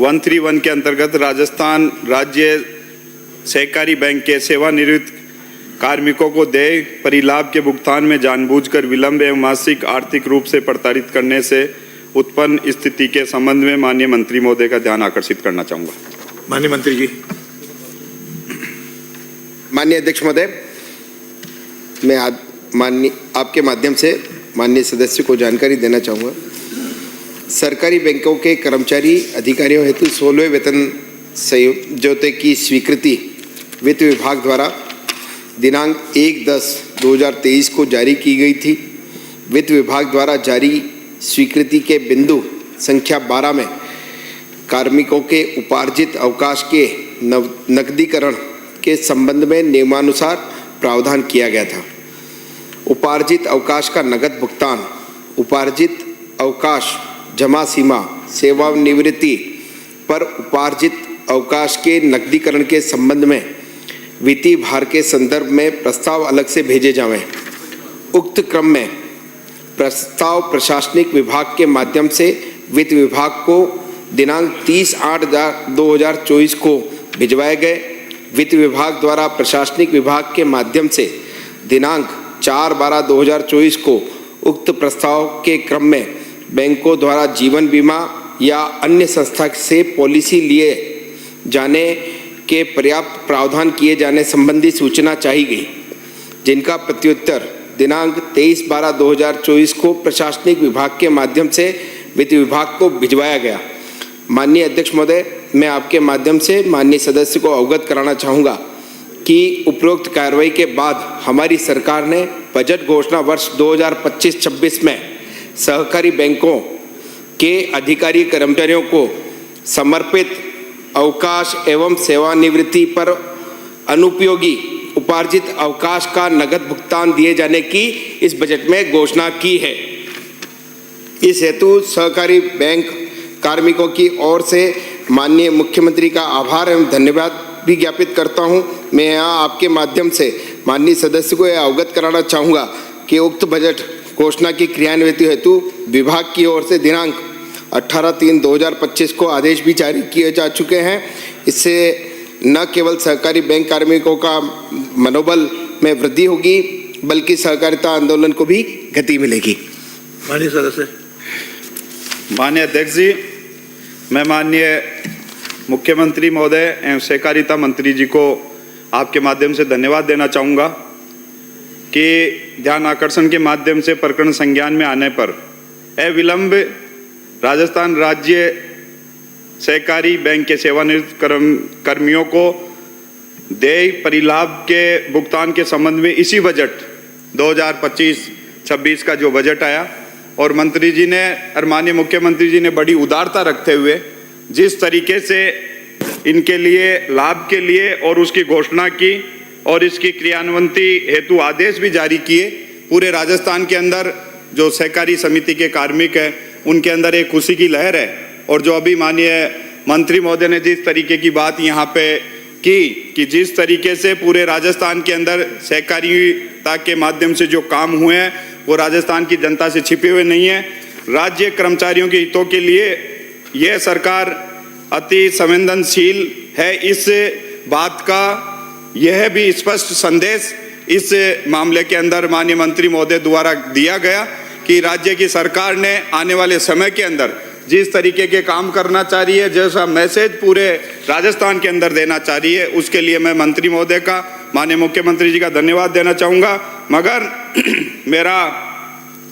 131 के अंतर्गत राजस्थान राज्य सहकारी बैंक के सेवानिवृत्त कार्मिकों को देय परिलाभ के भुगतान में जानबूझकर विलंब एवं मासिक आर्थिक रूप से प्रताड़ित करने से उत्पन्न स्थिति के संबंध में माननीय मंत्री महोदय का ध्यान आकर्षित करना चाहूँगा। माननीय मंत्री जी। माननीय अध्यक्ष महोदय, मैं आपके माध्यम से माननीय सदस्य को जानकारी देना चाहूँगा। सरकारी बैंकों के कर्मचारी अधिकारियों हेतु 16वें वेतन समझौते की स्वीकृति वित्त विभाग द्वारा दिनांक 1/10/2023 को जारी की गई थी। वित्त विभाग द्वारा जारी स्वीकृति के बिंदु संख्या 12 में कार्मिकों के उपार्जित अवकाश के नकदीकरण के संबंध में नियमानुसार प्रावधान किया गया था। उपार्जित अवकाश का नगद भुगतान, उपार्जित अवकाश जमा सीमा, सेवानिवृत्ति पर उपार्जित अवकाश के नकदीकरण के संबंध में वित्तीय भार के संदर्भ में प्रस्ताव अलग से भेजे जावें। उक्त क्रम में प्रस्ताव प्रशासनिक विभाग के माध्यम से वित्त विभाग को दिनांक 30/8/2024 को भिजवाए गए। वित्त विभाग द्वारा प्रशासनिक विभाग के माध्यम से दिनांक 4/12/2024 को उक्त प्रस्ताव के क्रम में बैंकों द्वारा जीवन बीमा या अन्य संस्था से पॉलिसी लिए जाने के पर्याप्त प्रावधान किए जाने संबंधी सूचना चाही गई, जिनका प्रत्युत्तर दिनांक 23/12/2024 को प्रशासनिक विभाग के माध्यम से वित्त विभाग को भिजवाया गया। माननीय अध्यक्ष महोदय, मैं आपके माध्यम से माननीय सदस्य को अवगत कराना चाहूँगा कि उपरोक्त कार्रवाई के बाद हमारी सरकार ने बजट घोषणा वर्ष 2025-26 में सहकारी बैंकों के अधिकारी कर्मचारियों को समर्पित अवकाश एवं सेवानिवृत्ति पर अनुपयोगी उपार्जित अवकाश का नगद भुगतान दिए जाने की इस बजट में घोषणा की है। इस हेतु सहकारी बैंक कार्मिकों की ओर से माननीय मुख्यमंत्री का आभार एवं धन्यवाद भी ज्ञापित करता हूं। मैं यहाँ आपके माध्यम से माननीय सदस्य को यह अवगत कराना चाहूँगा कि उक्त बजट घोषणा की क्रियान्विति हेतु विभाग की ओर से दिनांक 18/3/2025 को आदेश भी जारी किए जा चुके हैं। इससे न केवल सहकारी बैंक कार्मिकों का मनोबल में वृद्धि होगी बल्कि सहकारिता आंदोलन को भी गति मिलेगी। माननीय सदस्य। माननीय अध्यक्ष जी, मैं माननीय मुख्यमंत्री महोदय एवं सहकारिता मंत्री जी को आपके माध्यम से धन्यवाद देना चाहूँगा कि ध्यान आकर्षण के माध्यम से प्रकरण संज्ञान में आने पर अविलंब राजस्थान राज्य सहकारी बैंक के सेवानिवृत्त कर्मियों को देय परिलाभ के भुगतान के संबंध में इसी बजट 2025-26 का जो बजट आया और मंत्री जी ने और माननीय मुख्यमंत्री जी ने बड़ी उदारता रखते हुए जिस तरीके से इनके लिए लाभ के लिए और उसकी घोषणा की और इसकी क्रियान्वयन हेतु आदेश भी जारी किए, पूरे राजस्थान के अंदर जो सहकारी समिति के कार्मिक हैं उनके अंदर एक खुशी की लहर है। और जो अभी माननीय मंत्री महोदय ने जिस तरीके की बात यहाँ पे की कि जिस तरीके से पूरे राजस्थान के अंदर सहकारिता के माध्यम से जो काम हुए हैं वो राजस्थान की जनता से छिपे हुए नहीं है। राज्य कर्मचारियों के हितों के लिए यह सरकार अति संवेदनशील है। इस बात का यह भी स्पष्ट संदेश इस मामले के अंदर माननीय मंत्री महोदय द्वारा दिया गया कि राज्य की सरकार ने आने वाले समय के अंदर जिस तरीके के काम करना चाह रही है, जैसा मैसेज पूरे राजस्थान के अंदर देना चाह रही है, उसके लिए मैं मंत्री महोदय का, माननीय मुख्यमंत्री जी का धन्यवाद देना चाहूँगा। मगर मेरा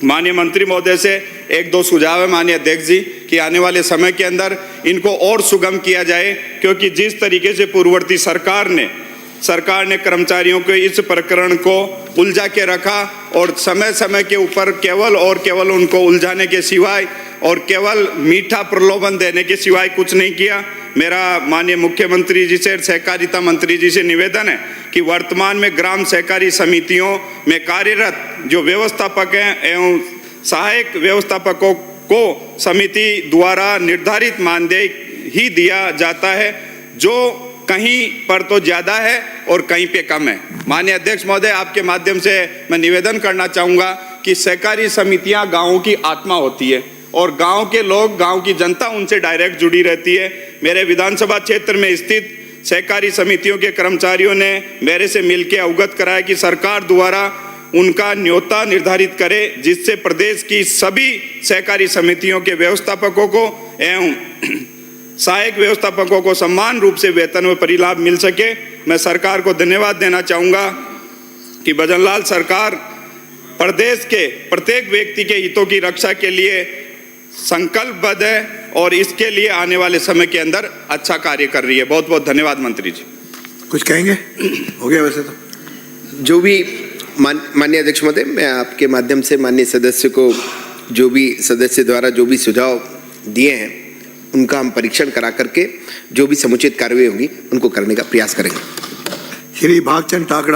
माननीय मंत्री महोदय से एक दो सुझाव है माननीय अध्यक्ष जी कि आने वाले समय के अंदर इनको और सुगम किया जाए, क्योंकि जिस तरीके से पूर्ववर्ती सरकार ने कर्मचारियों के इस प्रकरण को उलझा के रखा और समय समय के ऊपर केवल उनको उलझाने के सिवाय और केवल मीठा प्रलोभन देने के सिवाय कुछ नहीं किया। मेरा माननीय मुख्यमंत्री जी से, सहकारिता मंत्री जी से निवेदन है कि वर्तमान में ग्राम सहकारी समितियों में कार्यरत जो व्यवस्थापक हैं एवं सहायक व्यवस्थापकों को समिति द्वारा निर्धारित मानदेय ही दिया जाता है, जो कहीं पर तो ज़्यादा है और कहीं पे कम है। माननीय अध्यक्ष महोदय, आपके माध्यम से मैं निवेदन करना चाहूँगा कि सहकारी समितियाँ गाँवों की आत्मा होती है और गांव के लोग, गांव की जनता उनसे डायरेक्ट जुड़ी रहती है। मेरे विधानसभा क्षेत्र में स्थित सहकारी समितियों के कर्मचारियों ने मेरे से मिलकर अवगत कराया कि सरकार द्वारा उनका न्योता निर्धारित करे, जिससे प्रदेश की सभी सहकारी समितियों के व्यवस्थापकों को एवं सहायक व्यवस्थापकों को समान रूप से वेतन व परिलाभ मिल सके। मैं सरकार को धन्यवाद देना चाहूँगा कि भजनलाल सरकार प्रदेश के प्रत्येक व्यक्ति के हितों की रक्षा के लिए संकल्पबद्ध है और इसके लिए आने वाले समय के अंदर अच्छा कार्य कर रही है। बहुत बहुत धन्यवाद मंत्री जी। कुछ कहेंगे? हो गया वैसे तो। जो भी माननीय अध्यक्ष महोदय, मैं आपके माध्यम से माननीय सदस्य को जो भी सदस्य द्वारा जो भी सुझाव दिए हैं उनका हम परीक्षण करा करके जो भी समुचित कार्रवाई होगी उनको करने का प्रयास करेंगे। श्री भागचंद टाकड़ा।